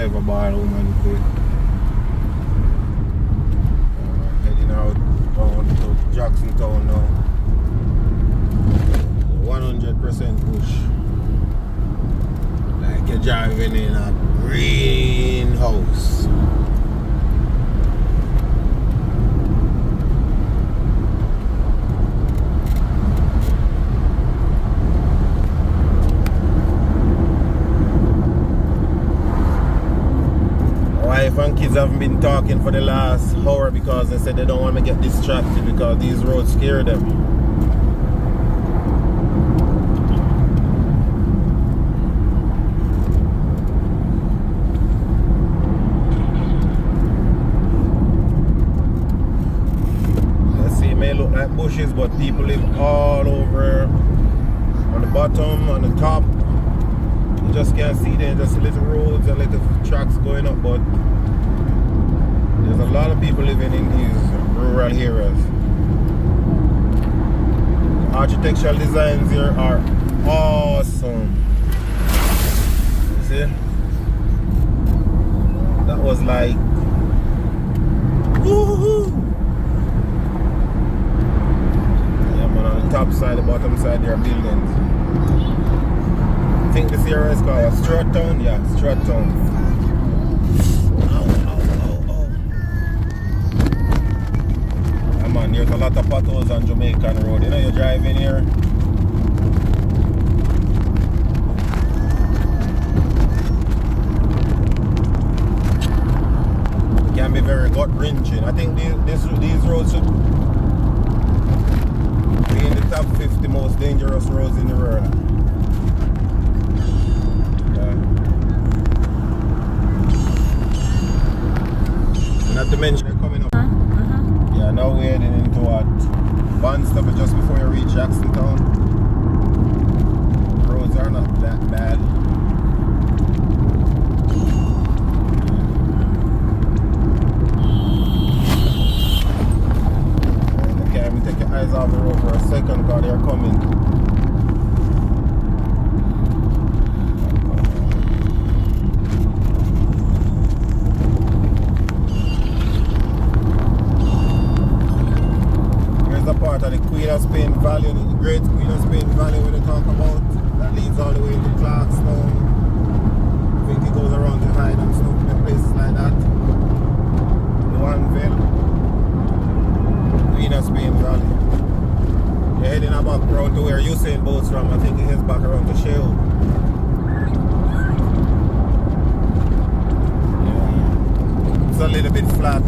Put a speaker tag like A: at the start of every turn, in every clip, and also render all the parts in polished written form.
A: clever ball woman play. Heading out down to Jacksontown now. 100% push. Like you're driving in a greenhouse. Wife and kids haven't been talking for the last hour because they said they don't want to get distracted because these roads scare them. Let's see, it may look like bushes, but people live all over, on the bottom, on the top. You just can't see them, just little roads and little tracks going up, but there's a lot of people living in these rural areas. The architectural designs here are awesome. You see? That was like, woohoo! Yeah man, on the top side, the bottom side, there are buildings. I think this area is called Stratton. Yeah, Stratton. Yeah, man, there's a lot of potholes on Jamaican Road. You know, you're driving here. It can be very gut-wrenching. I think these roads should be in the top 50 most dangerous roads in the world. Not to mention they're coming up. Yeah, now we're heading into what? Bonstop just before you reach Jacksontown. Roads are not that bad. Okay, we take your eyes off the road for a second because they're coming. Part of the Queen of Spain Valley, the great Queen of Spain Valley where they talk about, that leads all the way to Clarkstown. I think it goes around the Hyde and stuff, and places like that. Noanville, Queen of Spain Valley. They're heading back around to where Usain Bolt's from. I think it heads back around to Shell. Yeah. It's a little bit flat.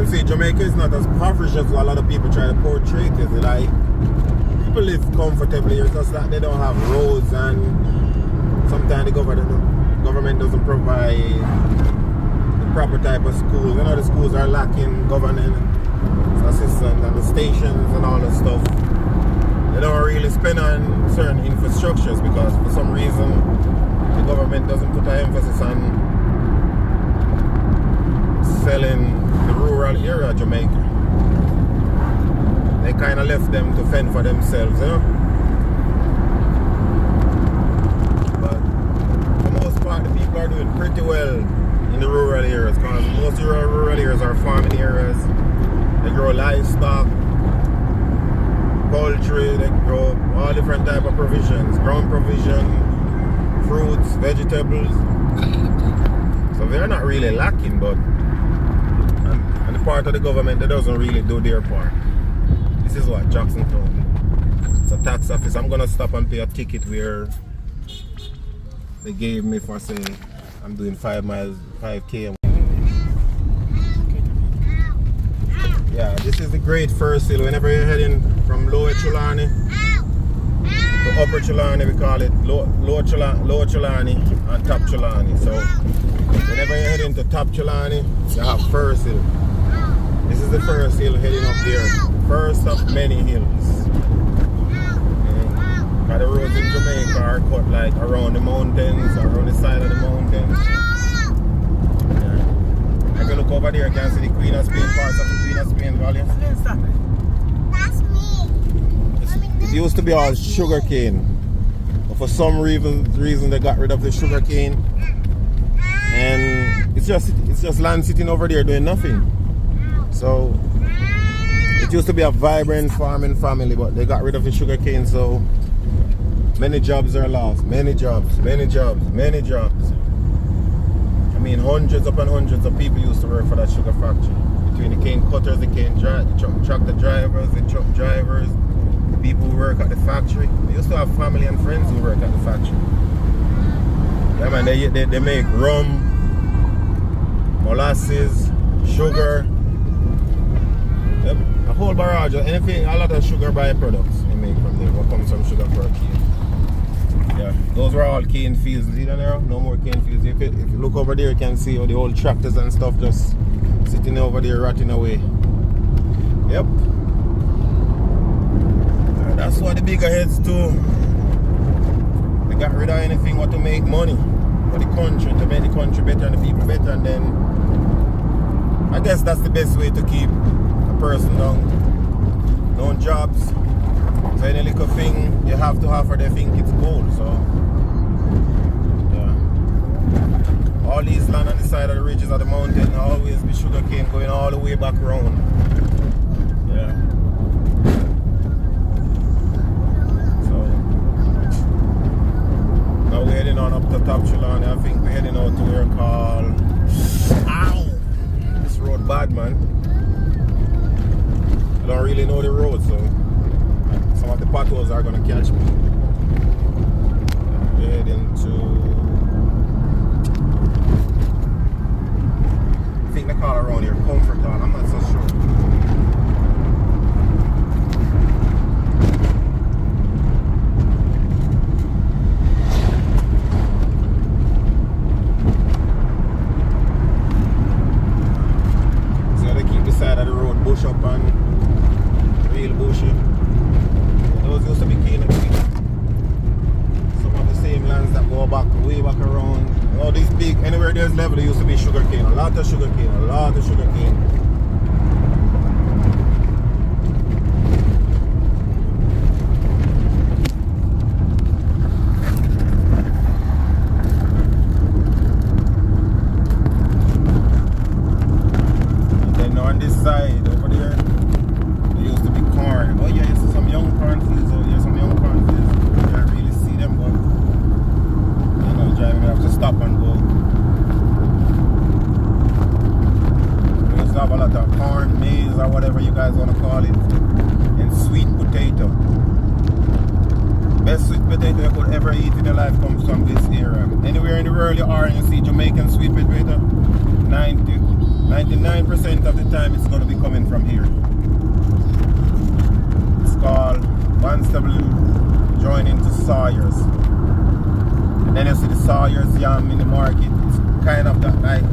A: See, Jamaica is not as impoverished as a lot of people try to portray it. It's like people live comfortably here, just that they don't have roads, and sometimes the government doesn't provide the proper type of schools. You know, the schools are lacking governance assistance and the stations and all that stuff. They don't really spend on certain infrastructures because for some reason the government doesn't put an emphasis on selling the rural area of Jamaica. They kind of left them to fend for themselves, you know? But for the most part, the people are doing pretty well in the rural areas because most rural areas are farming areas. They grow livestock, poultry, they grow all different type of provisions, ground provision, fruits, vegetables. So they're not really lacking, but and the part of the government that doesn't really do their part. This is what Jacksontown. It's a tax office. I'm gonna stop and pay a ticket where they gave me for say I'm doing 5 miles, 5K. Yeah, this is the Great First Hill. Whenever you're heading from Lower Trelawney to Upper Trelawney, we call it Lower Trelawney and Top Trelawney. So whenever you're heading to Top Trelawney, you have First Hill. This is the first hill heading up there. First of many hills. The roads in Jamaica are are cut like around the mountains, around the side of the mountains. Yeah. If you look over there, you can see the Queen of Spain, parts of the Queen of Spain Valley.
B: That's me.
A: It used to be all sugar cane, but for some reason they got rid of the sugar cane, and it's just land sitting over there doing nothing. So it used to be a vibrant farming family, but they got rid of the sugar cane, so many jobs are lost. Many jobs. I mean, hundreds upon hundreds of people used to work for that sugar factory. Between the cane cutters, the cane tractor drivers, the truck drivers, people who work at the factory. They used to have family and friends who work at the factory. Yeah, man, they make rum, molasses, sugar. Yep. A whole barrage of anything, a lot of sugar byproducts they make from there. What comes from sugar for a cane. Yeah, those were all cane fields. See that there? No more cane fields. If you look over there, you can see all the old tractors and stuff just sitting over there rotting away. Yep. That's what the bigger heads do. They got rid of anything what to make money for the country, to make the country better and the people better, and then I guess that's the best way to keep a person down. No jobs. So any little thing you have to have for they think it's gold. So yeah. All these land on the side of the ridges of the mountain always be sugar cane going all the way back around. Yeah. So now we're heading on up to Top Trelawney. I think we're heading out to where called this road bad, man. I don't really know the road, so some of the potholes are gonna catch me. We're heading to, I think they call around here Comfort Hall. I'm not so sure. So you gotta keep the side of the road bush up and real bushy. Those used to be cane and trees. Some of the same lands that go back, way back around. All these big, anywhere there's level, there used to be sugar cane. A lot of sugar cane, a lot of sugar cane. And then on this side, over there, there used to be corn. Oh yeah, you see some young cornfields out here, some young cornfields. You can't really see them, but you know, driving, you have to stop and go. We used to have a lot of corn, maize, or whatever you guys want to call it, and sweet potato. Best sweet potato you could ever eat in your life comes from this area. Anywhere in the world you are and you see Jamaican sweet potato, 99% of the time it's going to be coming from here. Called Barnstable join into Sawyers, and then you see the Sawyers yam in the market. It's kind of that like,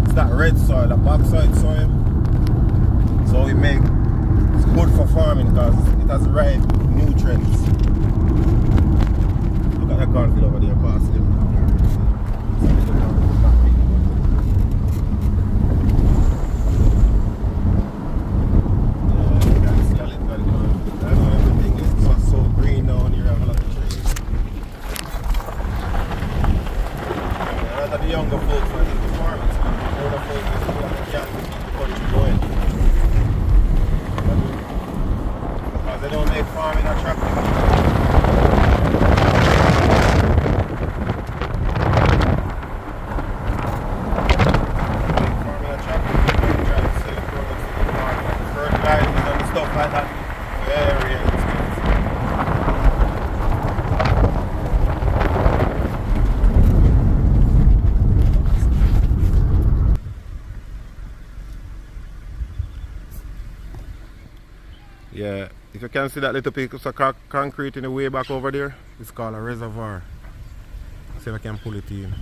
A: it's that red soil, that bauxite soil, so it's good for farming because it has the right nutrients. Look at that cornfield over there past him. The younger folks are into farming, so the older folks are still on the camp to keep the country going. Because they don't make farming attractive. Make farming attractive, they try to sell products to the market, fertilizers and stuff like that. Very expensive. Yeah, if you can see that little piece of concrete in the way back over there, it's called a reservoir. See if I can pull it in.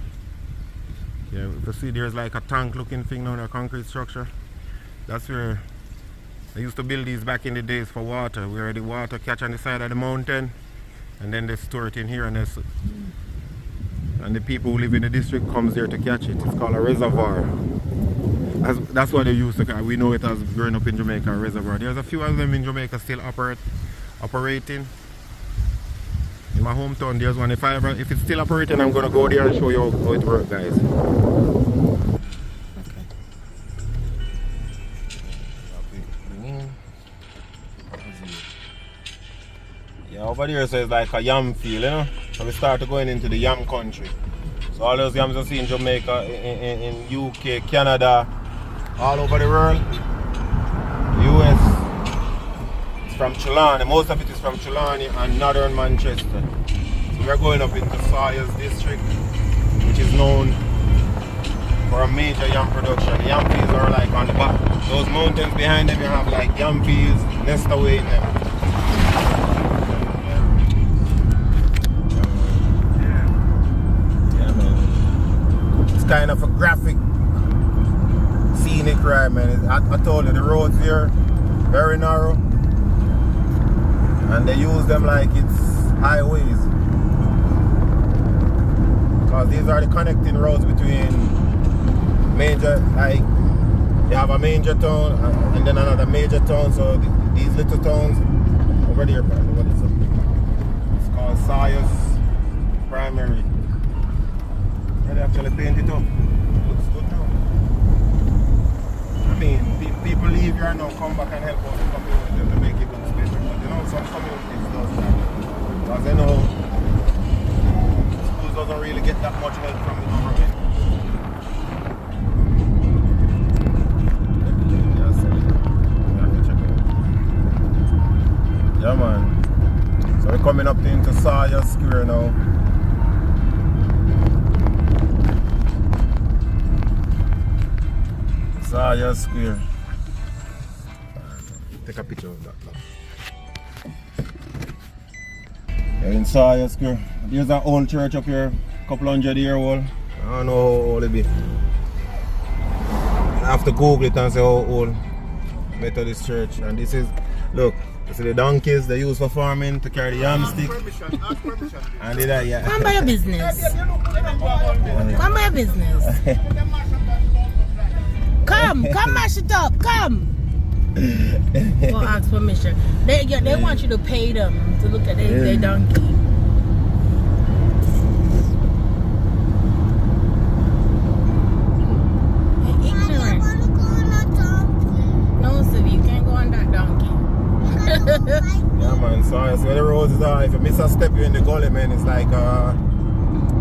A: Yeah, if you see there's like a tank looking thing down there, a concrete structure. That's where they used to build these back in the days for water, where the water catch on the side of the mountain and then they store it in here, and the people who live in the district comes there to catch it. It's called a reservoir. That's what they use to catch. We know it as growing up in Jamaica, a reservoir. There's a few of them in Jamaica still operating. In my hometown, there's one. If it's still operating, I'm gonna go there and show you how it works, guys. Yeah, over there so it's like a yam field, you know. So we start going into the yam country. So all those yams you see in Jamaica, in UK, Canada, all over the world. US, it's from Trelawney. Most of it is from Trelawney and northern Manchester. So we're going up into Sawyers district, which is known for a major yam production. The yam fields are like on the back. Those mountains behind them, you have like yam fields nest away in them. It's kind of a graphic, scenic ride, man. I told you the roads here very narrow, and they use them like it's highways, because these are the connecting roads between major, like they have a major town and then another major town. So these little towns over there, what is it? It's called Sawyers Primary. They actually paint it up. Looks good now. I mean, people leave here now, come back and help out the community to make it look better. But you know, some communities does that. Because they know schools doesn't really get that much help from the government. Yeah, man. So we're coming up into Sawyers Square now. Sawyers Square. Take a picture of that now. We're in Sawyers Square. There's an old church up here, a couple 100-year old. I don't know how old it be. I have to Google it and say how old Methodist Church. And this is, look, you see the donkeys they use for farming to carry the yam stick. Ask permission. And did that, yeah.
B: Come by your business. Come by your business. Come mash it up, come. Go ask permission. They want you to pay them to look at their donkey. They're ignorant. No, Sylvie, you can't go on that donkey.
A: Yeah, man, so where the roads are, if you miss a step you're in the gully, man, it's like a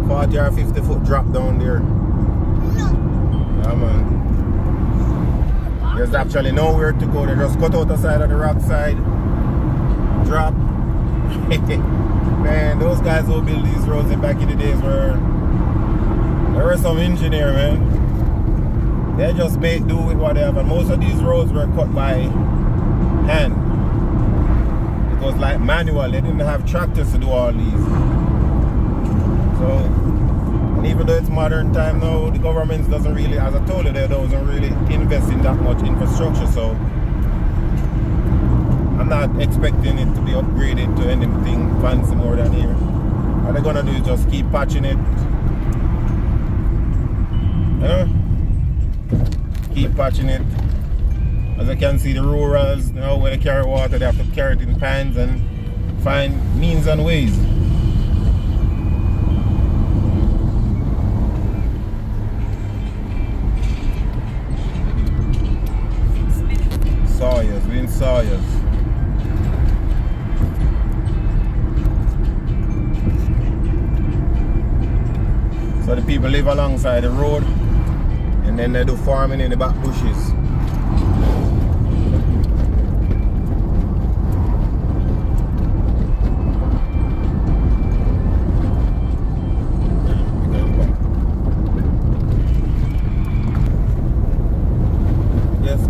A: 40 or 50 foot drop down there. Yeah, man. There's actually nowhere to go. They just cut out the side of the rock side, drop. Man, those guys who built these roads back in the days there were some engineer, man. They just make do with what they have, and most of these roads were cut by hand. It was like manual. They didn't have tractors to do all these. So, and even though it's modern time now, the government doesn't really, as I told you, they don't really invest in that much infrastructure. So I'm not expecting it to be upgraded to anything fancy more than here. What they're gonna do is just keep patching it. Keep patching it. As I can see, the rurals, you know, when they carry water, they have to carry it in pans and find means and ways. Sawyers, we're in Sawyers. So the people live alongside the road and then they do farming in the back bushes.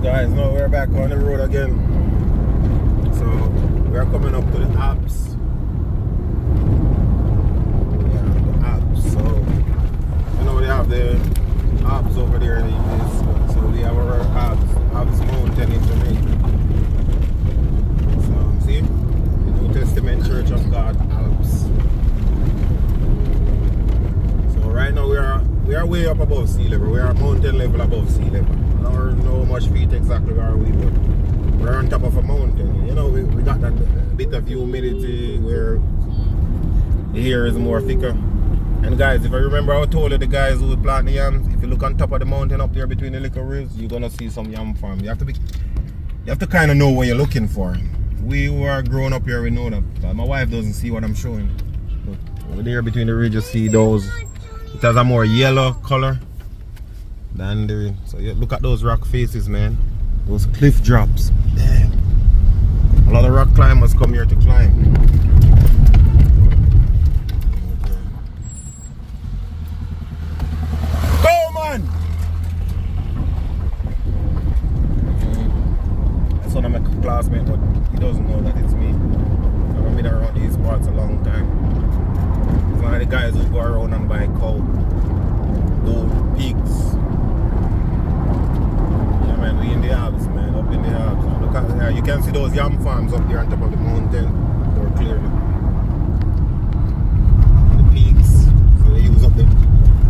A: Guys, now we're back on the road again. So we're coming up to the Alps. Yeah, the Alps. So you know they have the Alps over there. So we have our Alps mountain in Jamaica. So see, the New Testament Church of God Alps. way up above sea level. We are mountain level above sea level. I don't know how much feet exactly are we, but we're on top of a mountain. You know, we got that bit of humidity where the air is more thicker. And guys, if I remember, I told you the guys who would plant the yams, if you look on top of the mountain up there between the little rills, you're gonna see some yam farm. You have to kind of know what you're looking for. We who are growing up here, we know that. But my wife doesn't see what I'm showing. But over there between the ridges, see those. It has a more yellow color than the. So you look at those rock faces, man. Those cliff drops. Damn. A lot of rock climbers come here to climb. Go, man! That's one of my classmates, but he doesn't know that it's me. I've been around these parts a long time. It's one of the guys who go around and buy cow, goat, pigs. Yeah, man, we in the Alps, man, up in the Alps. Look at here, you can see those yam farms up there on top of the mountain more clearly. The pigs, so they use up the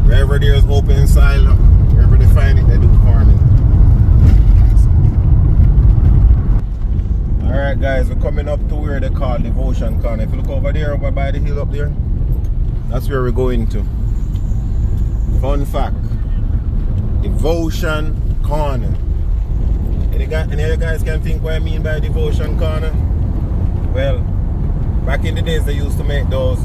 A: wherever there's open soil, wherever they find it, they do farming. Alright guys, we're coming up to where they call Devotion Corner. If you look over there, over by the hill up there, that's where we're going to. Fun fact, Devotion Corner. Any of you guys can think what I mean by Devotion Corner? Well, back in the days they used to make those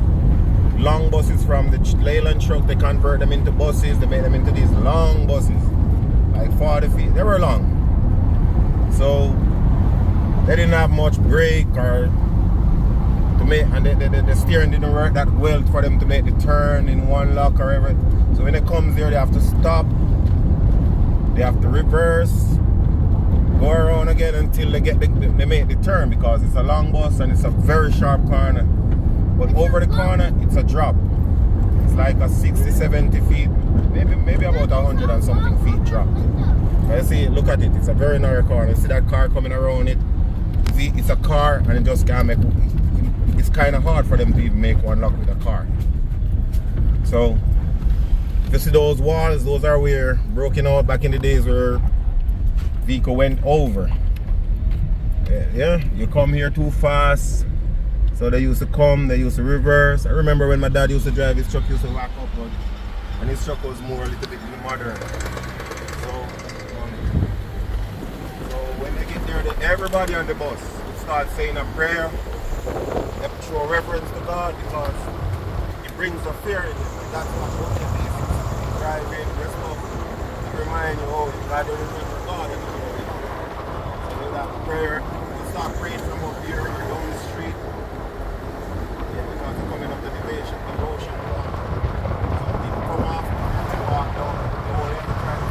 A: long buses from the Leyland truck. They convert them into buses. They make them into these long buses, like 40 feet. They were long. So they didn't have much brake or to make, and the steering didn't work that well for them to make the turn in one lock or everything. So when it comes there, they have to stop. They have to reverse, go around again until they make the turn, because it's a long bus and it's a very sharp corner. But over the corner, it's a drop. It's like a 60, 70 feet, maybe about 100 and something feet drop. But you see, look at it, it's a very narrow corner. You see that car coming around it? See, it's a car and it just can't make, it's kind of hard for them to even make one lock with a car. So, if you see those walls, those are where broken out back in the days where vehicle went over. Yeah, you come here too fast. So they used to come, they used to reverse. I remember when my dad used to drive his truck, he used to walk upward, and his truck was more a little bit more modern. So when they get there, everybody on the bus would start saying a prayer. They have to show reverence to God, because it brings a fear in you. And that's what it is. Driving, you're supposed to remind you, oh, God, you remember God. And so with that prayer, you start praying from up here or down the street. Because you're coming up to devotion. Some people come off and walk down the whole end of the track.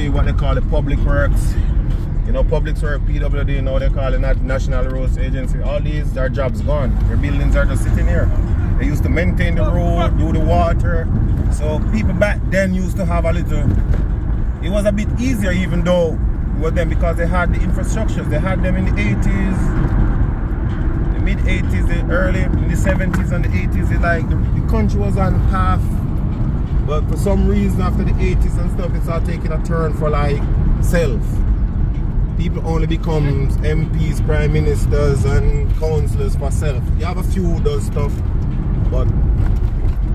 A: be what they call the public works. You know, public works, PWD, now they call it National Roads Agency. All these, their jobs gone. Their buildings are just sitting here. They used to maintain the road, do the water. So people back then used to have a little, it was a bit easier even though with them because they had the infrastructures. They had them in the 80s, the mid 80s, the early, in the 70s and the 80s. It like, the country was on half. But for some reason after the 80s and stuff, it started taking a turn for like self. People only become MPs, prime ministers and councillors for self. You have a few who does stuff, but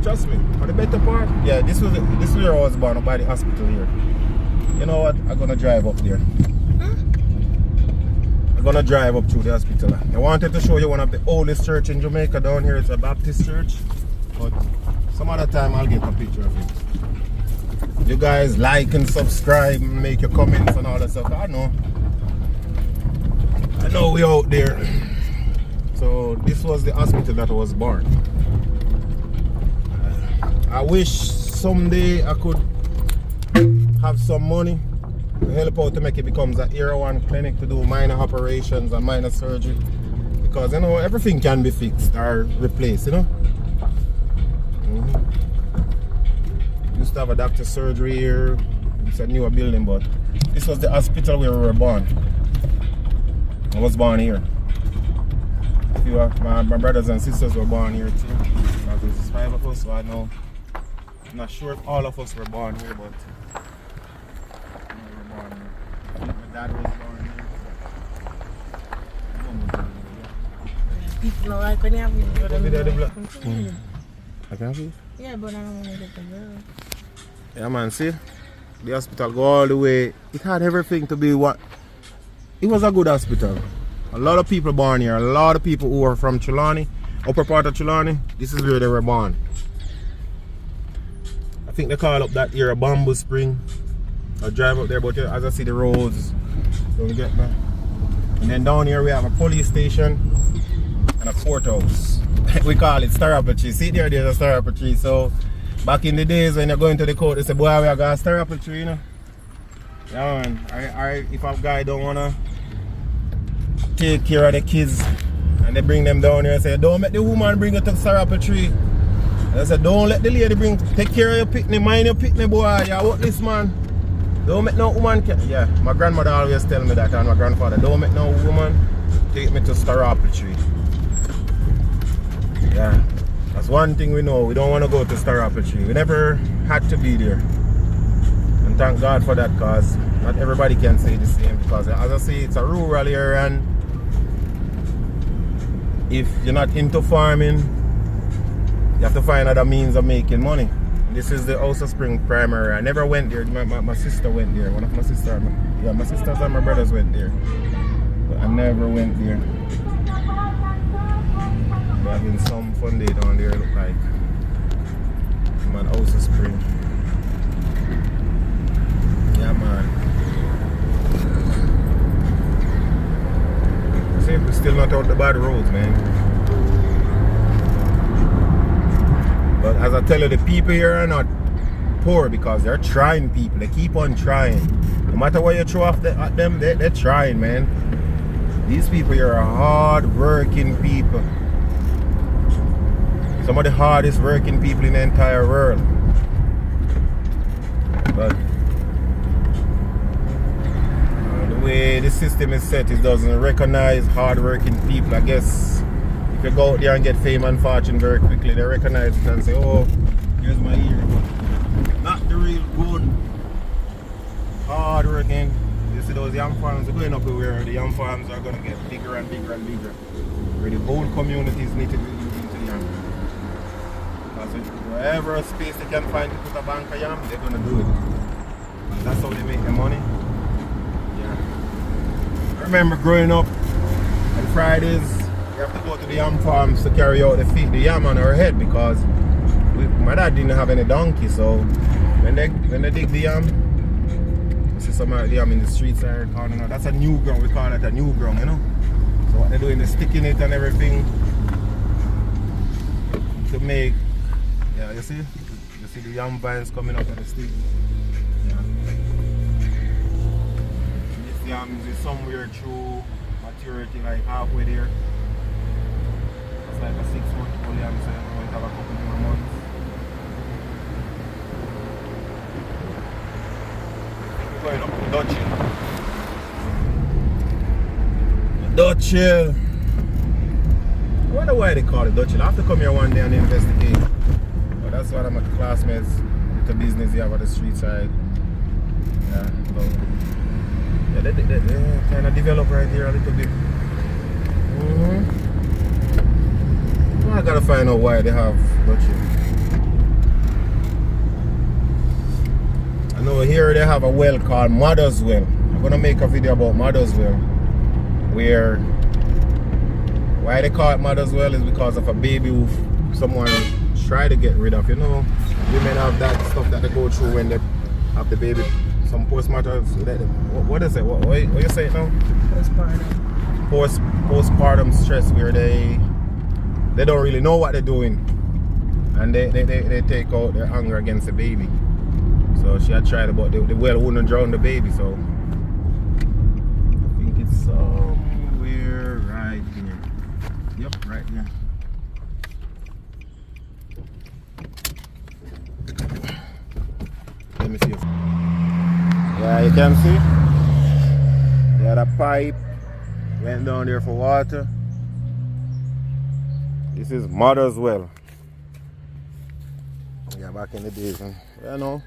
A: trust me, for the better part, yeah, this is where I was born, by the hospital here. You know what? I'm gonna drive up there. I'm gonna drive up through the hospital. I wanted to show you one of the oldest church in Jamaica down here. It's a Baptist church, but some other time I'll get a picture of it. You guys like and subscribe and make your comments and all that stuff. I know we out there. So this was the hospital that I was born. I wish someday I could have some money to help out to make it becomes an Era 1 clinic to do minor operations and minor surgery. Because you know everything can be fixed or replaced, you know. Used to have a doctor's surgery here. It's a newer building, but this was the hospital where we were born. I was born here. A few of my brothers and sisters were born here too. There's 5 of us, so I know. I'm not sure if all of us were born here, but we were born here. I think my dad was born here. My mom was born here.
B: People don't like when you have me.
A: I can have you?
B: Yeah, but I don't want to get the girl.
A: Yeah, man, see? The hospital go all the way. It had everything to be what? It was a good hospital. A lot of people born here. A lot of people who were from Trelawny, upper part of Trelawny, this is where they were born. I think they call up that here a Bamboo Spring. I drive up there, but as I see the roads, don't get me. And then down here we have a police station and a courthouse. We call it stir apple tree. See there's a stir apple tree. So back in the days when you're going to the court, they say, boy, we got a stir apple tree, you know. Yeah, man. If a guy don't wanna take care of the kids and they bring them down here and say, don't make the woman bring you to the stir apple tree. And I said, don't let the lady take care of your picnic, mind your picnic, boy. Yeah, what this man? Don't make no woman yeah, my grandmother always tell me that, and my grandfather, don't make no woman take me to stir apple tree. Yeah, that's one thing we know. We don't want to go to Star Apple Tree. We never had to be there. And thank God for that, because not everybody can say the same. Because as I say, it's a rural area, and if you're not into farming, you have to find other means of making money. This is the House of Spring Primary. I never went there. My sister went there. One of my sisters, yeah, my sisters and my brothers went there. But I never went there. We're having some fun day down there, look like. Man, House of Spring. Yeah, man. See, we're still not out the bad roads, man. But as I tell you, the people here are not poor because they're trying people. They keep on trying. No matter what you throw off at them, they're trying, man. These people here are hard-working people. Some of the hardest working people in the entire world. But the way the system is set, it doesn't recognize hard-working people. I guess if you go out there and get fame and fortune very quickly, they recognize it and say, oh, here's my ear. But not the real good, hard-working. You see those yam farms are going up where the yam farms are going to get bigger and bigger and bigger. Where the whole communities need to be into the yam. So wherever space they can find to put a bank of yam, they're gonna do it. That's how they make their money. Yeah. I remember growing up on Fridays, we have to go to the yam farms to carry out the yam on our head because my dad didn't have any donkey. So when they dig the yam, you see some of the yam in the streets are calling out. That's a new ground. We call it a new ground, you know. So what they're doing is sticking it and everything to make. Yeah, you see the yam vines coming up on the stick. Yeah. yams is somewhere through maturity, like halfway there. It's like a 6-month-old yam, so it might have a couple more months. We're going up to Dutch Hill. Dutch Hill. I wonder why they call it Dutch Hill. I have to come here one day and investigate. But that's one of my classmates with the business here over the street side. Yeah, so, yeah, they kind of develop right here a little bit. Well, I gotta find out why they have Dutch Hill. I know here they have a well called Mother's Well. I'm gonna make a video about Mother's Well, where why they call it Mother's Well is because of a baby who someone tried to get rid of. You know, women have that stuff that they go through when they have the baby. Some postpartum. What is it? What you say now?
B: Postpartum.
A: Postpartum stress, where they don't really know what they're doing, and they take out their anger against the baby. So she had tried, but the well wouldn't drown the baby. So I think it's somewhere right here. Yep, right here. Let me see. Yeah, you can see. They had a pipe went down there for water. This is Mother's Well. Yeah, back in the days, huh? You know,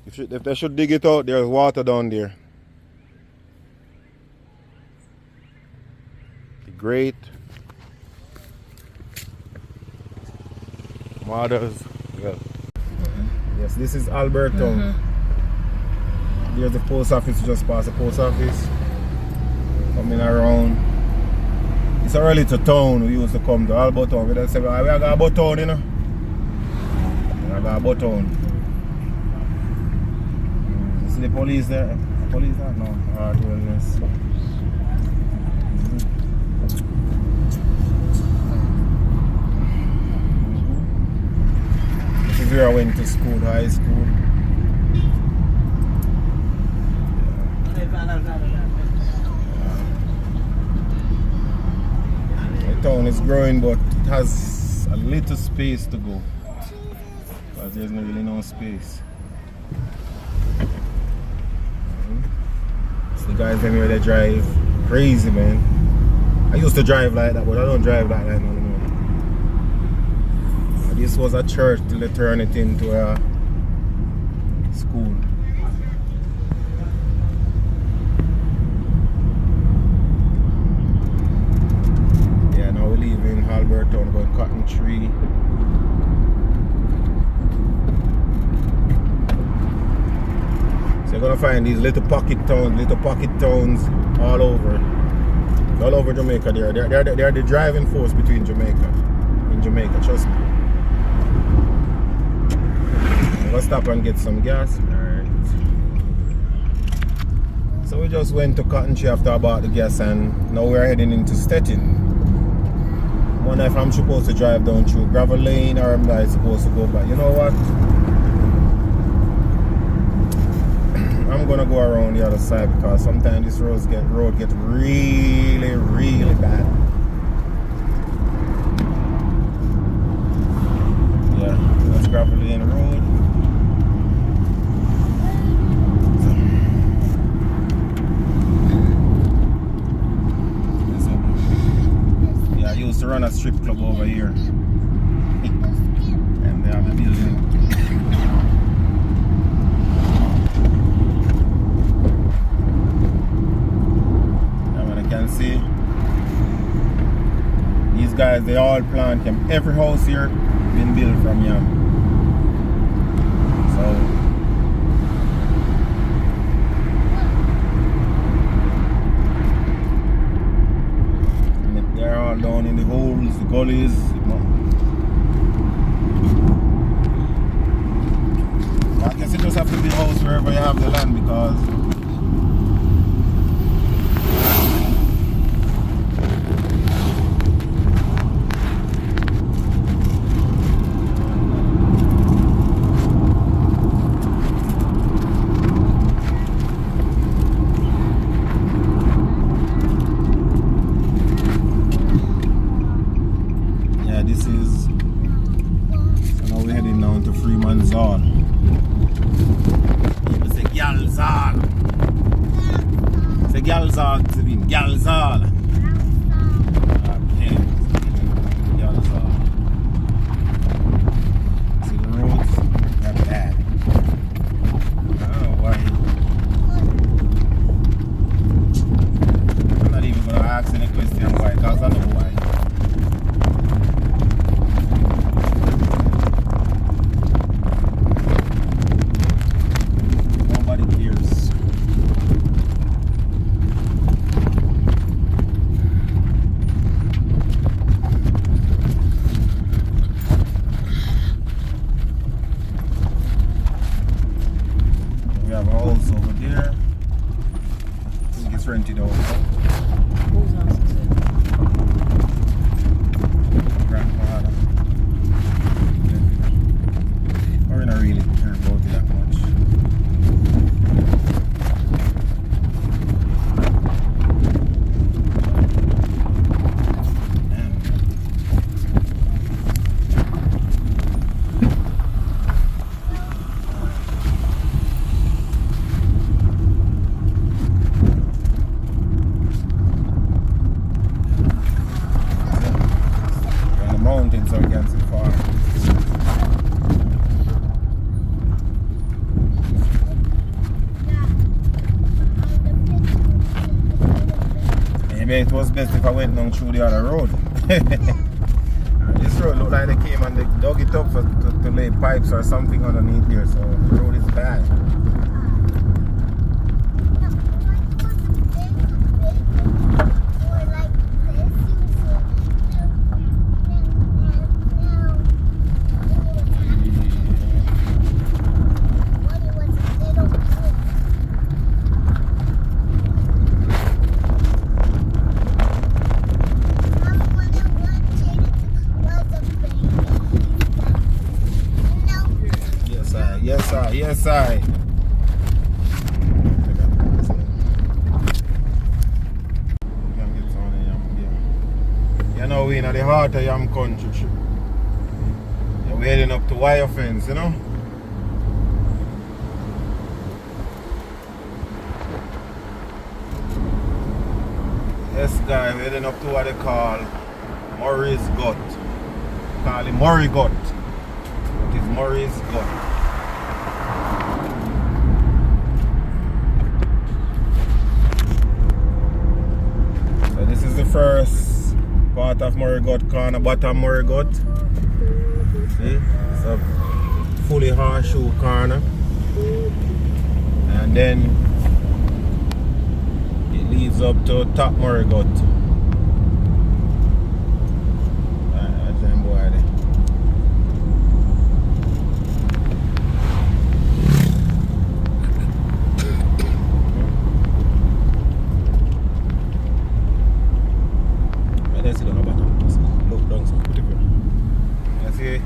A: if they should dig it out, there's water down there. The Great Mother's Well. Yes, this is Albertown. There's the post office, just past the post office. Coming around. It's early to town. We used to come to Albertown. We just say, we are going to Albertown, you know. We are going to Albertown. You see the police there? Police there? No. Alright, wellness. This is where I went to school, high school. The town is growing, but it has a little space to go because there's not really no space. So the guys in here, they drive crazy, man. I used to drive like that, but I don't drive like that anymore. This was a church till they turned it into a school. Yeah, now we live in Albertown, going Cotton Tree. So you're gonna find these little pocket towns all over Jamaica. They're the driving force between Jamaica, trust me. Let's stop and get some gas. Alright. So we just went to Cotton Tree after I bought the gas, and now we're heading into Stettin. I wonder if I'm supposed to drive down through Gravel Lane or am I supposed to go back. You know what? I'm gonna go around the other side because sometimes this road get really, really bad. Yeah, that's Gravel Lane Road. I used to run a strip club over here, and they have a building. And what I can see, these guys, they all plant them. Every house here been built from yam. So they're all down in the holes, the gullies. I guess you just have to build a house wherever you have the land because Galzal to be Galzal. Okay. Galzal. See the roads? They're bad. I don't know why. I'm not even gonna ask any question why, because I know why. Rented out.
B: Whose house is it?
A: Grandfather. We're not really care about it that much. Mountains are against it far. Maybe it was best if I went down through the other road. This road looked like they came and they dug it up to lay pipes or something underneath here, so the road is bad. Yes, I. You know, we're in the heart of Yam country. We're heading up to wire fence, you know? Yes, guy, we're heading up to what they call Murray's Gut. Call it Murray Gut. It is Murray's Gut. This is the first part of Murray Gut corner, bottom Murray Gut. See? It's a fully horseshoe corner. And then it leads up to top Murray Gut. That's them boy there. Look down some beautiful. You see?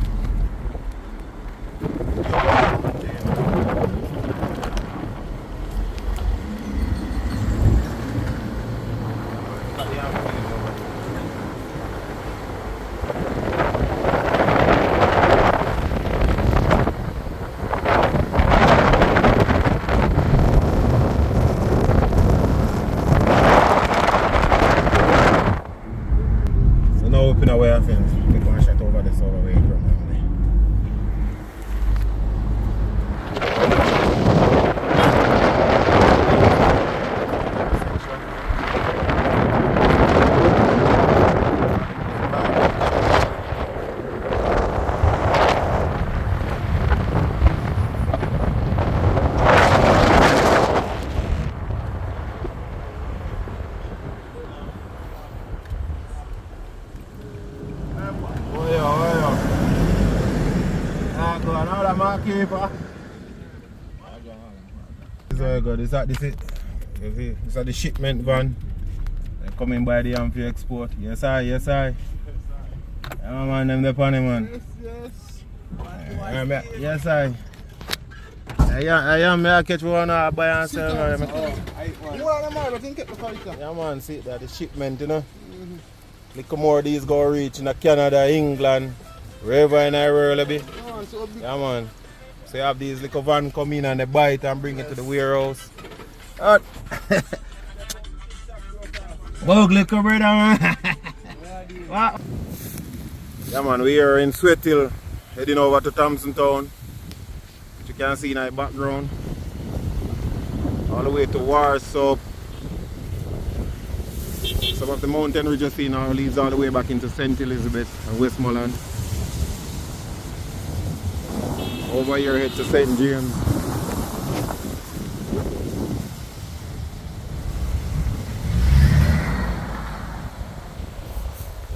A: Away of things. We can shut over this over way from This is very good. This is the shipment van. They're coming by the Amphi export. Yes, I. Yes, I. Yeah, man, them the pony, man. Yes, I. I am. I catch one buy and sell. You want them all, but think it before you come. Yeah, man, see that the shipment, you know. Little more of these go reach in Canada, England, wherever in the world, be. Yeah, man. So you have these little van come in and they buy it and bring it to the warehouse. Ugly brother, man. Wow. Yeah, man, we are in Sweathill, heading over to Thompson Town, which you can see in the background. All the way to Warsaw. Some of the mountain we just see now leads all the way back into St. Elizabeth and Westmoreland. Over here head to St. James.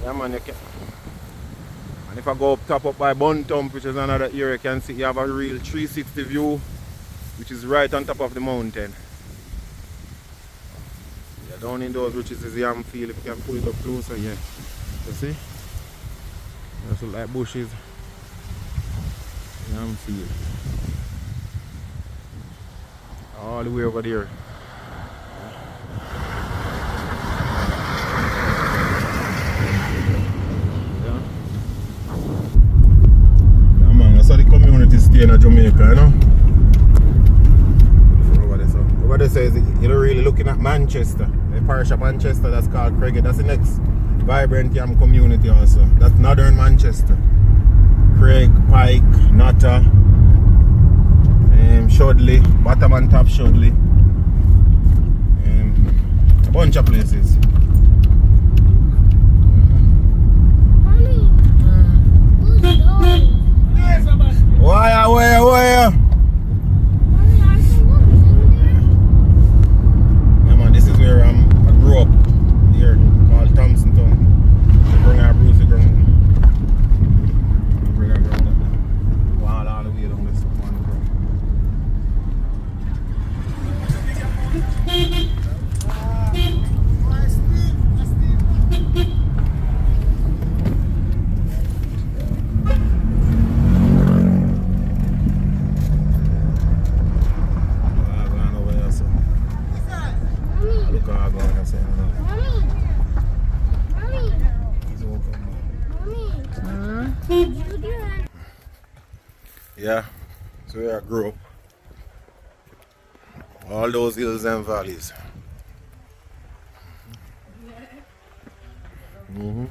A: Yeah, man, you can. And if I go up top up by Buntump, which is another area, you can see you have a real 360 view, which is right on top of the mountain. Yeah, down in those which is the Yamfield, if you can pull it up closer, yeah. You see? That's like bushes. Yamfield. All the way over there. So the community stay in Jamaica, you know. Over there says you're really looking at Manchester, the parish of Manchester that's called Craigie. That's the next vibrant Yam community also. That's northern Manchester. Craig, Pike, Natta, Shudley, bottom and top Shudley. A bunch of places. Where? Yeah, man, this is where I grew up here, called Thompson Town. They bring our Bruce, they bring our ground up there. Wild all the way down this one. Yeah, so where I grew up. All those hills and valleys. My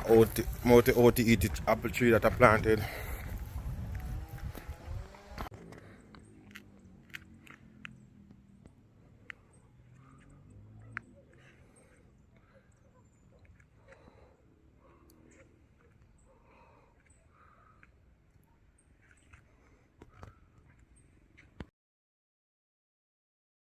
A: OT apple tree that I planted.